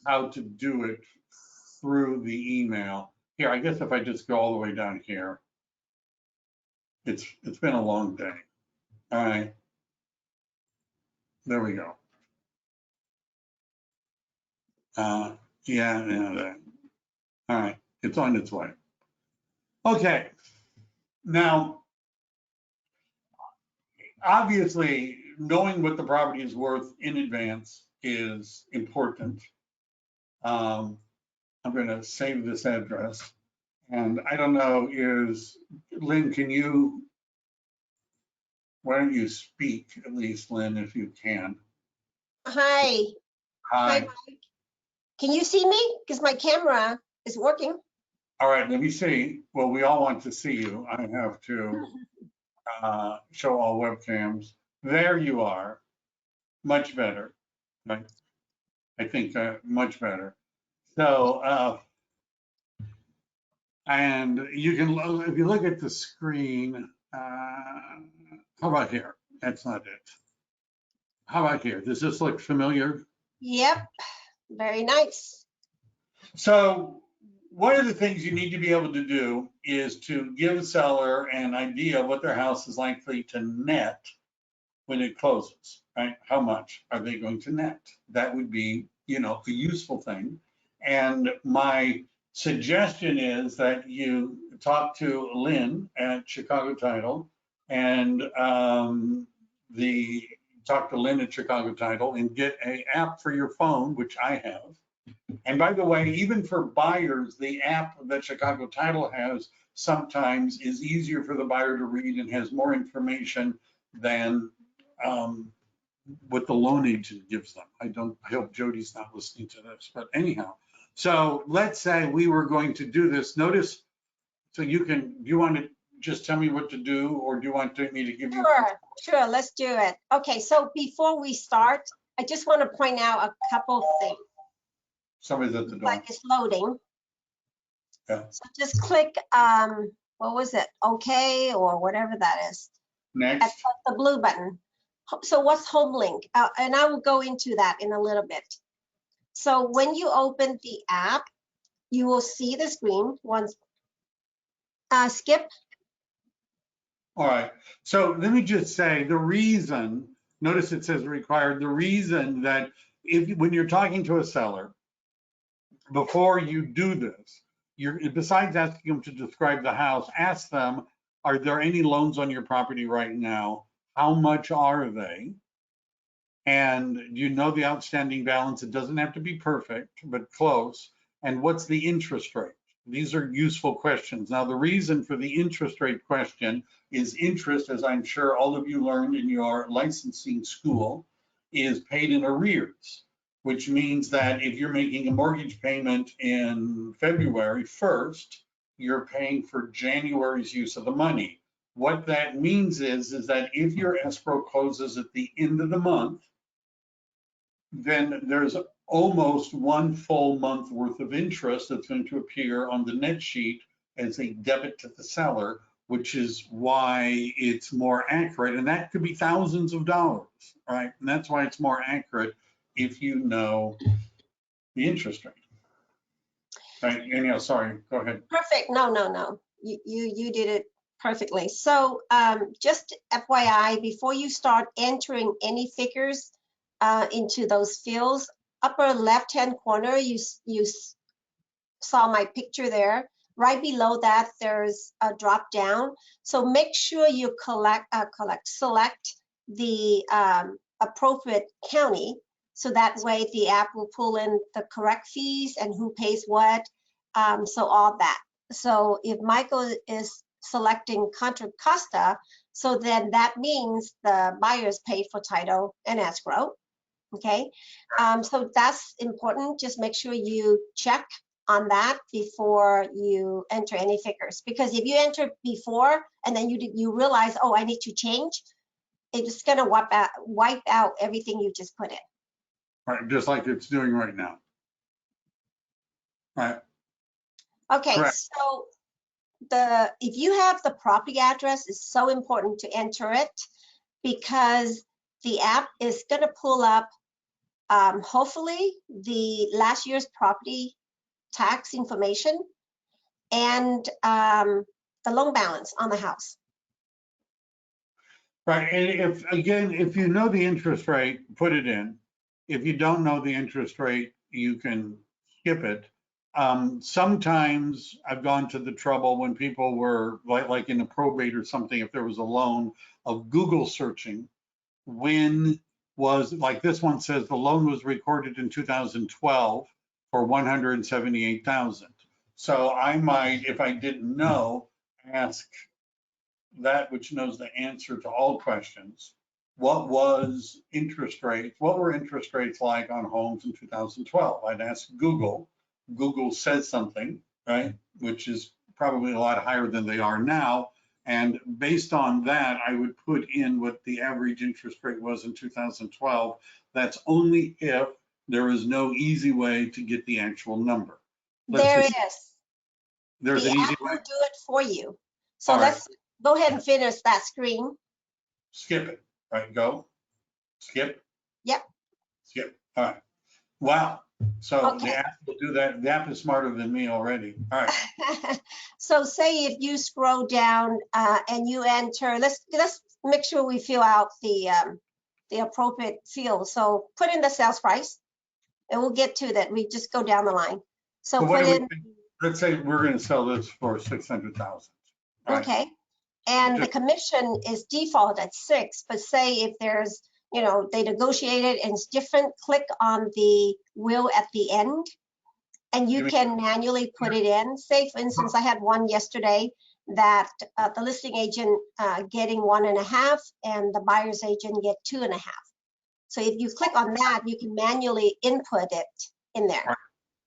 how to do it through the email. Here, I guess if I just go all the way down here, it's been a long day. All right, there we go. Yeah, that. All right, it's on its way. Okay, now, obviously, knowing what the property is worth in advance is important. I'm going to save this address. And I don't know, Lynn, why don't you speak at least, Lynn, if you can? Hi. Hi. Mike. Can you see me? Because my camera is working. All right, let me see. Well, we all want to see you. I have to show all webcams. There you are. Much better. Right? I think much better. So, and you can, if you look at the screen, how about here? That's not it. How about here? Does this look familiar? Yep. Very nice. So one of the things you need to be able to do is to give a seller an idea of what their house is likely to net when it closes, right? How much are they going to net? That would be, a useful thing. And my suggestion is that you talk to Lynn at Chicago Title and talk to Lynn at Chicago Title and get an app for your phone, which I have. And by the way, even for buyers, the app that Chicago Title has sometimes is easier for the buyer to read and has more information than what the loan agent gives them. I hope Jody's not listening to this, but anyhow. So let's say we were going to do this. Notice, do you want to just tell me what to do, or do you want me to give you? Sure, let's do it. Okay, so before we start, I just want to point out a couple things. Somebody's at the door. Like it's loading. Yeah. So just click, what was it? Okay, or whatever that is. Next. At the blue button. So what's home link? And I will go into that in a little bit. So when you open the app, you will see the screen once. Skip. All right. So let me just say the reason, notice it says required, the reason that when you're talking to a seller, before you do this, besides asking them to describe the house, ask them, are there any loans on your property right now? How much are they? And do you know the outstanding balance? It doesn't have to be perfect, but close. And what's the interest rate? These are useful questions. Now, the reason for the interest rate question is interest, as I'm sure all of you learned in your licensing school, is paid in arrears, which means that if you're making a mortgage payment in February 1st, you're paying for January's use of the money. What that means is that if your escrow closes at the end of the month, then there's almost one full month worth of interest that's going to appear on the net sheet as a debit to the seller, which is why it's more accurate. And that could be thousands of dollars, right? And that's why it's more accurate if you know the interest rate. Right, Anyhow, sorry, go ahead. Perfect. No. You did it perfectly. So just FYI, before you start entering any figures into those fields, upper left-hand corner, you saw my picture there. Right below that, there's a drop down. So make sure you select the appropriate county. So that way the app will pull in the correct fees and who pays what. So all that. So if Michael is selecting Contra Costa, so then that means the buyers pay for title and escrow. Okay, so that's important. Just make sure you check on that before you enter any figures, because if you enter before and then you realize, oh, I need to change, it's gonna wipe out everything you just put in. Right, just like it's doing right now. Right. Okay, Correct. so if you have the property address, it's so important to enter it, because the app is gonna pull up hopefully the last year's property tax information and the loan balance on the house. Right, and if you know the interest rate, put it in. If you don't know the interest rate, you can skip it. Sometimes I've gone to the trouble when people were like in a probate or something, if there was a loan, of Google searching when was, like this one says the loan was recorded in 2012 for 178,000. So I might, if I didn't know, ask that which knows the answer to all questions. What was interest rates? What were interest rates like on homes in 2012? I'd ask Google. Google says something, right? Which is probably a lot higher than they are now. And based on that, I would put in what the average interest rate was in 2012. That's only if there is no easy way to get the actual number. There is. There's The an easy app way. will do it for you. So All right. let's go ahead and finish that screen. Skip it. Right, go. Skip. Yep. Skip. All right. Wow. So Okay. the app will do that. The app is smarter than me already. All right. So say if you scroll down and you enter, let's make sure we fill out the appropriate field. So put in the sales price, and we'll get to that. We just go down the line. So So what put do we in. think? Let's say we're going to sell this for 600,000. Right? Okay. And the Just- commission is default at 6, but say if there's, they negotiated and it's different, click on the wheel at the end and you can manually put it in. Say, for instance, I had one yesterday that the listing agent getting 1.5 and the buyer's agent get 2.5. So if you click on that, you can manually input it in there. Right.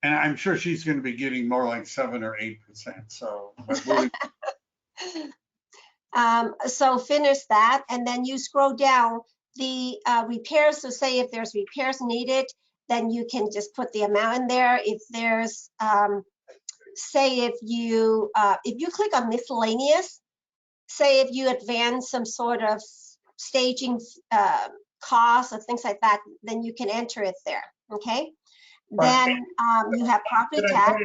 And I'm sure she's going to be getting more like 7 or 8%. So, but so finish that, and then you scroll down the repairs. So say if there's repairs needed, then you can just put the amount in there. If there's, say if you click on miscellaneous, say if you advance some sort of staging costs or things like that, then you can enter it there, okay? Right. Then you have property tax.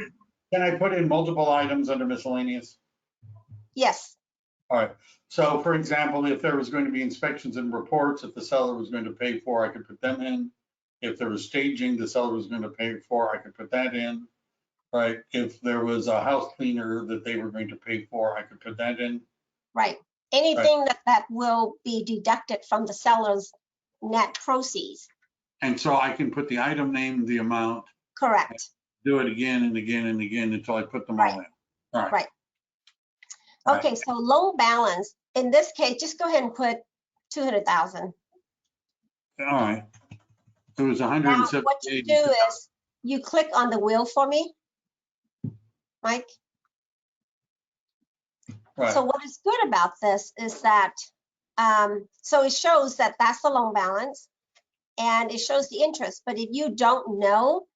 Can I put in multiple items under miscellaneous? Yes. All right. So for example, if there was going to be inspections and reports, if the seller was going to pay for, I could put them in. If there was staging, the seller was going to pay for, I could put that in. Right. If there was a house cleaner that they were going to pay for, I could put that in. Right. Anything that will be deducted from the seller's net proceeds. And so I can put the item name, the amount. Correct. Do it again and again and again until I put them all in. All right. Right. Okay, so loan balance, in this case, just go ahead and put 200,000. All right. It was Now, 178. what you do is you click on the wheel for me, Mike. Right. So what is good about this is that, so it shows that that's the loan balance and it shows the interest. But if you don't know,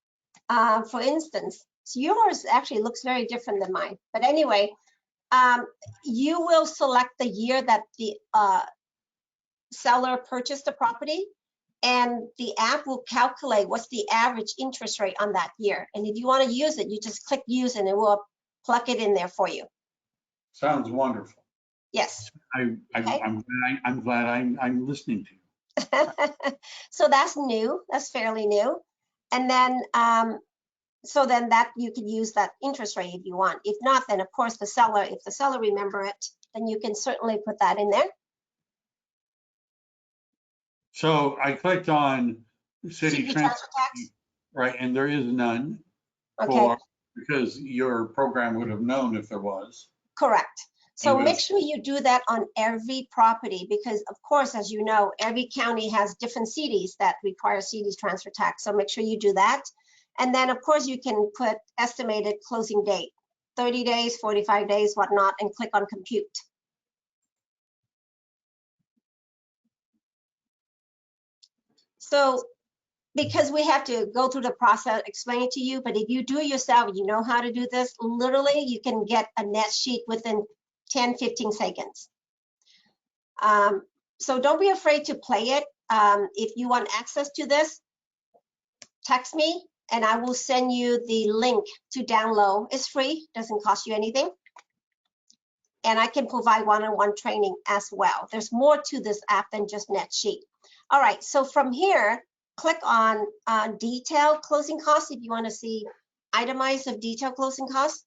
for instance, so yours actually looks very different than mine. But anyway, you will select the year that the seller purchased the property, and the app will calculate what's the average interest rate on that year. And if you want to use it, you just click use and it will plug it in there for you. Sounds wonderful. Yes. I'm glad I'm listening to you. So that's new. That's fairly new. And then so then that you can use that interest rate if you want. If not, then of course the seller, if the seller remember it, then you can certainly put that in there. So I clicked on city City transfer, transfer tax. right, and there is none Okay, because your program would have known if there was. correct. And So make was, sure you do that on every property because, of course, as you know, every county has different cities that require cities transfer tax. So make sure you do that. And then, of course, you can put estimated closing date, 30 days, 45 days, whatnot, and click on compute. So because we have to go through the process, explain it to you, but if you do it yourself, you know how to do this, literally you can get a net sheet within 10, 15 seconds. So don't be afraid to play it. If you want access to this, text me and I will send you the link to download. It's free, doesn't cost you anything. And I can provide one-on-one training as well. There's more to this app than just NetSheet. All right, so from here, click on detailed closing costs if you want to see itemized of detailed closing costs.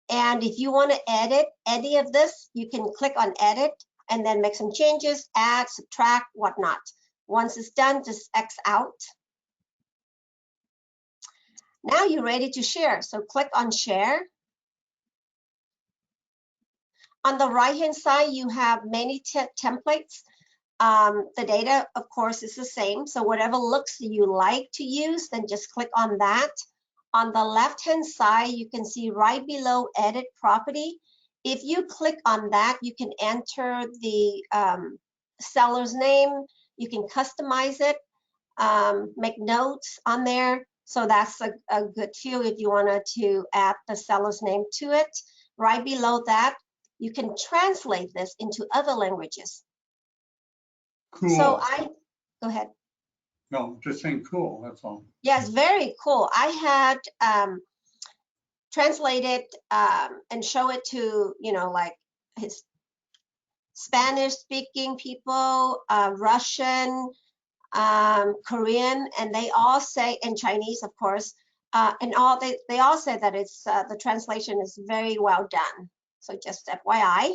And if you want to edit any of this, you can click on edit and then make some changes, add, subtract, whatnot. Once it's done, just X out. Now you're ready to share. So click on share. On the right-hand side, you have many templates. The data, of course, is the same. So whatever looks you like to use, then just click on that. On the left-hand side, you can see right below edit property. If you click on that, you can enter the seller's name. You can customize it, make notes on there. So that's a good field if you wanted to add the seller's name to it. Right below that, you can translate this into other languages. cool. So go ahead. No, just saying cool, that's all. Yes, very cool. I had translated and show it to, like his Spanish speaking people, Russian, Korean, and they all say, and Chinese, of course, and they all say that it's the translation is very well done. So just FYI.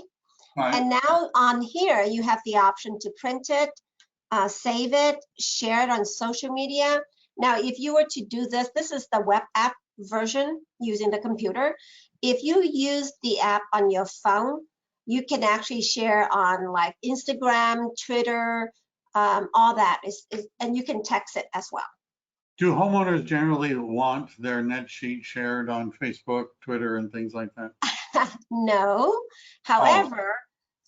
Right. And now on here, you have the option to print it, save it, share it on social media. Now, if you were to do this, this is the web app version using the computer. If you use the app on your phone, you can actually share on like Instagram, Twitter, all that, and you can text it as well. Do homeowners generally want their net sheet shared on Facebook, Twitter, and things like that? No. However,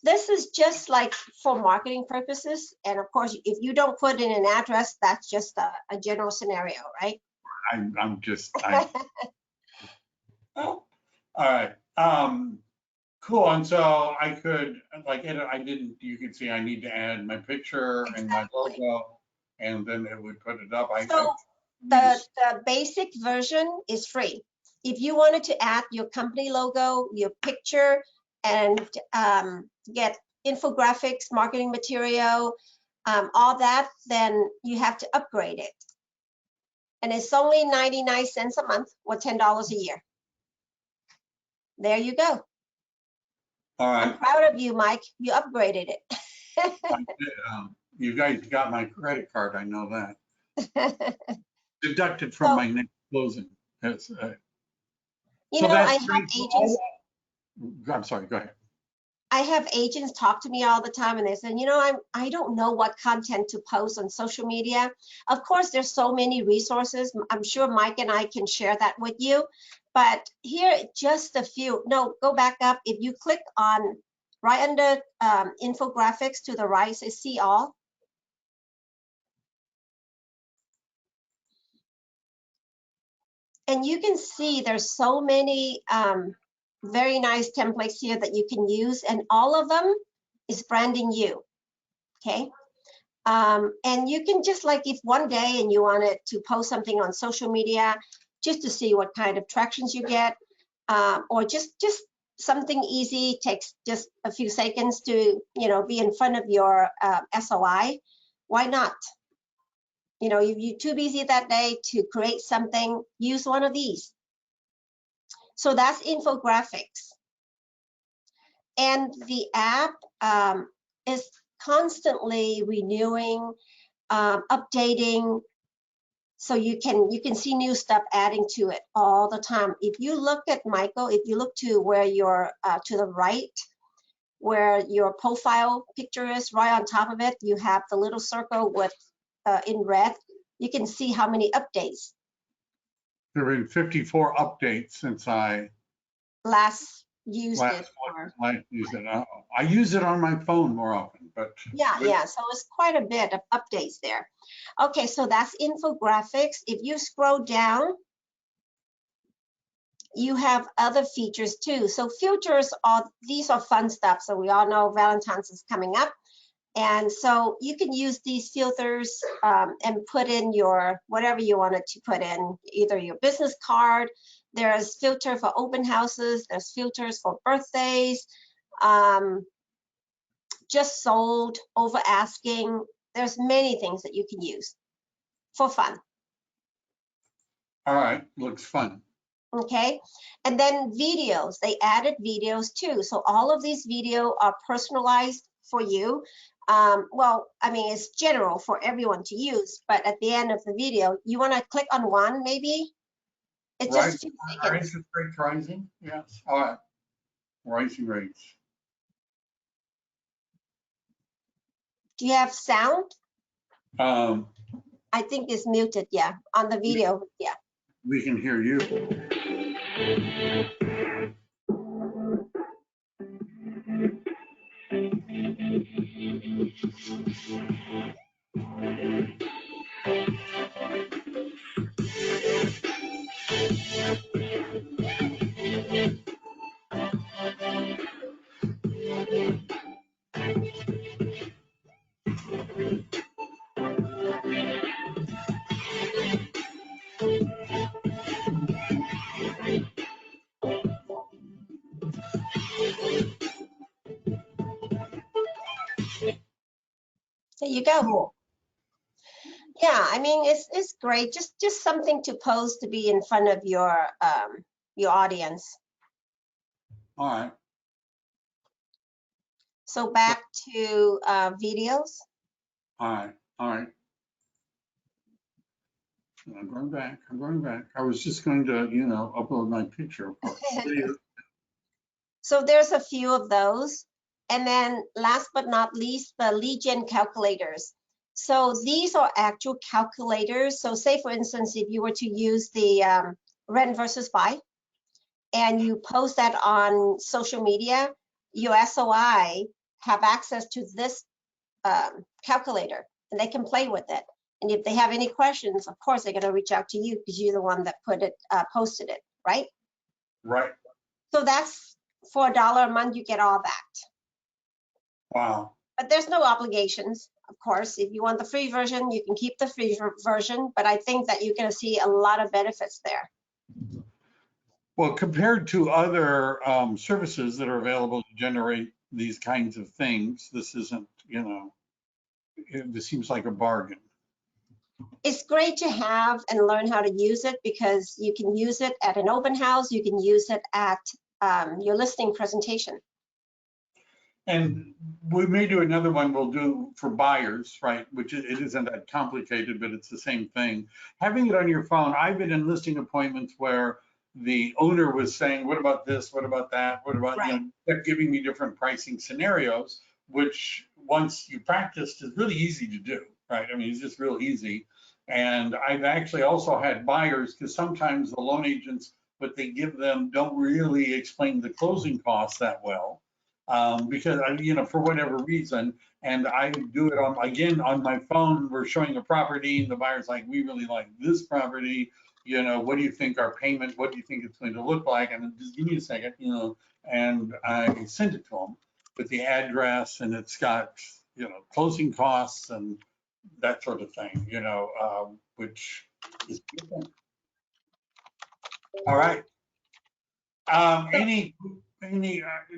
this is just like for marketing purposes. And of course, if you don't put in an address, that's just a general scenario, right? I'm all right. Cool. And so I could like edit. You can see I need to add my picture and my logo, and then it would put it up. So the basic version is free. If you wanted to add your company logo, your picture, and get infographics, marketing material, all that, then you have to upgrade it. And it's only 99 cents a month or $10 a year. There you go. All right. I'm proud of you, Mike. You upgraded it. I did, you guys got my credit card. I know that. Deducted from my next closing. That's, I have agents. I'm sorry, go ahead. I have agents talk to me all the time and they say, I don't know what content to post on social media. Of course, there's so many resources. I'm sure Mike and I can share that with you. But here, just a few. No, go back up. If you click on right under infographics to the right, say see all. And you can see there's so many very nice templates here that you can use, and all of them is branding you, okay? And you can just like, if one day and you wanted to post something on social media just to see what kind of tractions you get, or just something easy, takes just a few seconds to, be in front of your SOI, why not? If you're too busy that day to create something, use one of these. So that's infographics. And the app is constantly renewing, updating, so you can see new stuff adding to it all the time. If you look at Michael, if you look to where your to the right, where your profile picture is, right on top of it, you have the little circle with in red. You can see how many updates. There have been 54 updates since I Last used last it. Or, used it. I use it on my phone more often, but yeah, so it's quite a bit of updates there. Okay, so that's infographics. If you scroll down, you have other features too. So filters are, these are fun stuff. So we all know Valentine's is coming up. And so you can use these filters and put in your, whatever you wanted to put in, either your business card. There's filter for open houses. There's filters for birthdays, just sold, over asking. There's many things that you can use for fun. all right, looks fun. Okay, and then videos, they added videos too. So all of these videos are personalized for you. Well, I mean, it's general for everyone to use, but at the end of the video, you want to click on one, maybe? It's Right. just 2 Are seconds. interest rates rising? Yes. All right. Rising rates. Do you have sound? Um, I think it's muted, yeah, on the video, yeah. we can hear you. There you go. Cool. Yeah, I mean, it's great. Just something to post to be in front of your audience. All right. So back to videos. All right. All right. I'm going back. I'm going back. I was just going to, upload my picture. Of course. So there's a few of those. And then last but not least, the lead gen calculators. So these are actual calculators. So say, for instance, if you were to use the rent versus buy, and you post that on social media, your SOI have access to this calculator, and they can play with it. And if they have any questions, of course, they're going to reach out to you because you're the one that posted it, right? Right. So that's for $1 a month, you get all that. Wow. But there's no obligations, of course. If you want the free version, you can keep the free version. But I think that you're going to see a lot of benefits there. Well, compared to other services that are available to generate these kinds of things, this isn't, this seems like a bargain. It's great to have and learn how to use it, because you can use it at an open house. You can use it at your listing presentation. And we may do another one we'll do for buyers, right? Which it isn't that complicated, but it's the same thing. Having it on your phone, I've been in listing appointments where the owner was saying, what about this? What about that? What about, Right. kept giving me different pricing scenarios, which once you practiced is really easy to do, right? I mean, it's just real easy. And I've actually also had buyers, because sometimes the loan agents, what they give them don't really explain the closing costs that well. Because for whatever reason, and I do it on my phone. We're showing a property, and the buyer's like, we really like this property. What do you think our payment? What do you think it's going to look like? And then just give me a second, and I send it to them with the address, and it's got closing costs and that sort of thing, which is different. All right.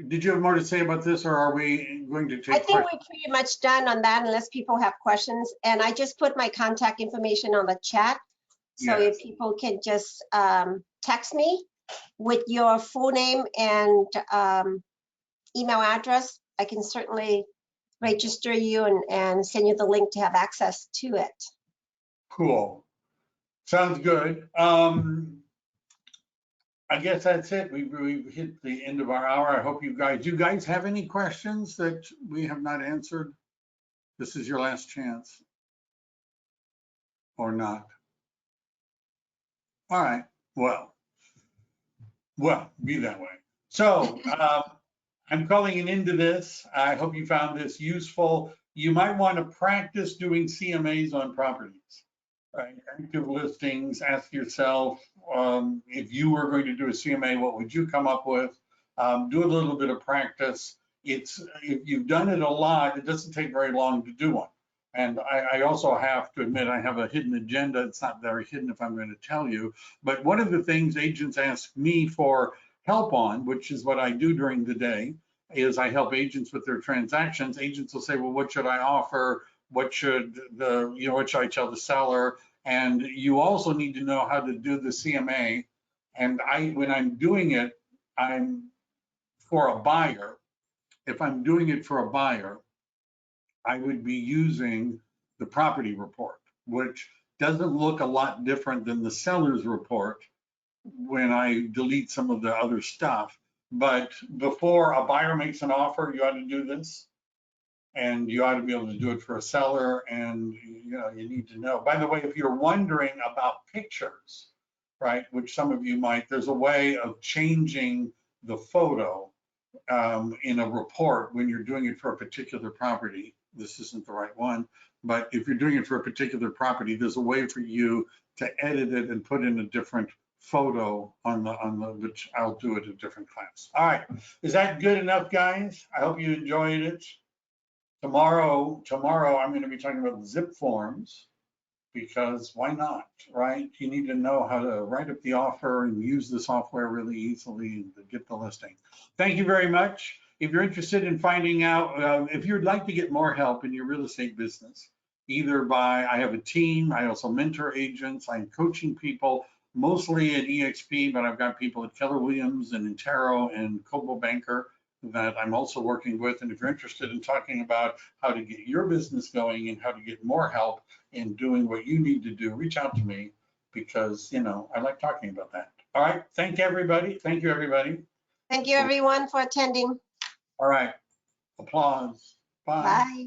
Did you have more to say about this, or are we going to take I think questions? we're pretty much done on that, unless people have questions. And I just put my contact information on the chat. So Yes. if people can just text me with your full name and email address, I can certainly register you and send you the link to have access to it. Cool. Sounds good. I guess that's it. We've hit the end of our hour. I hope do you guys have any questions that we have not answered? This is your last chance. Or not? All right. Well, be that way. So I'm calling an end to this. I hope you found this useful. You might want to practice doing CMAs on properties. Right? Active listings, ask yourself, if you were going to do a CMA, what would you come up with? Do a little bit of practice. If you've done it a lot, it doesn't take very long to do one. And I also have to admit, I have a hidden agenda. It's not very hidden if I'm going to tell you. But one of the things agents ask me for help on, which is what I do during the day, is I help agents with their transactions. Agents will say, well, what should I offer? What should what should I tell the seller? And you also need to know how to do the CMA. And when I'm doing it, I'm for a buyer. If I'm doing it for a buyer, I would be using the property report, which doesn't look a lot different than the seller's report when I delete some of the other stuff. But before a buyer makes an offer, you ought to do this. And you ought to be able to do it for a seller, and you need to know. By the way, if you're wondering about pictures, right, which some of you might, there's a way of changing the photo in a report when you're doing it for a particular property. This isn't the right one, but if you're doing it for a particular property, there's a way for you to edit it and put in a different photo on the which I'll do it a different class. All right, is that good enough, guys? I hope you enjoyed it. Tomorrow I'm going to be talking about zip forms, because why not, right? You need to know how to write up the offer and use the software really easily to get the listing. Thank you very much. If you're interested in finding out, if you'd like to get more help in your real estate business, I have a team, I also mentor agents, I'm coaching people, mostly at EXP, but I've got people at Keller Williams and Intero and Coldwell Banker that I'm also working with. And if you're interested in talking about how to get your business going and how to get more help in doing what you need to do, reach out to me, because I like talking about that. All right, thank you everybody. Thank you Thank you everyone for attending. All right, applause. Bye. Bye.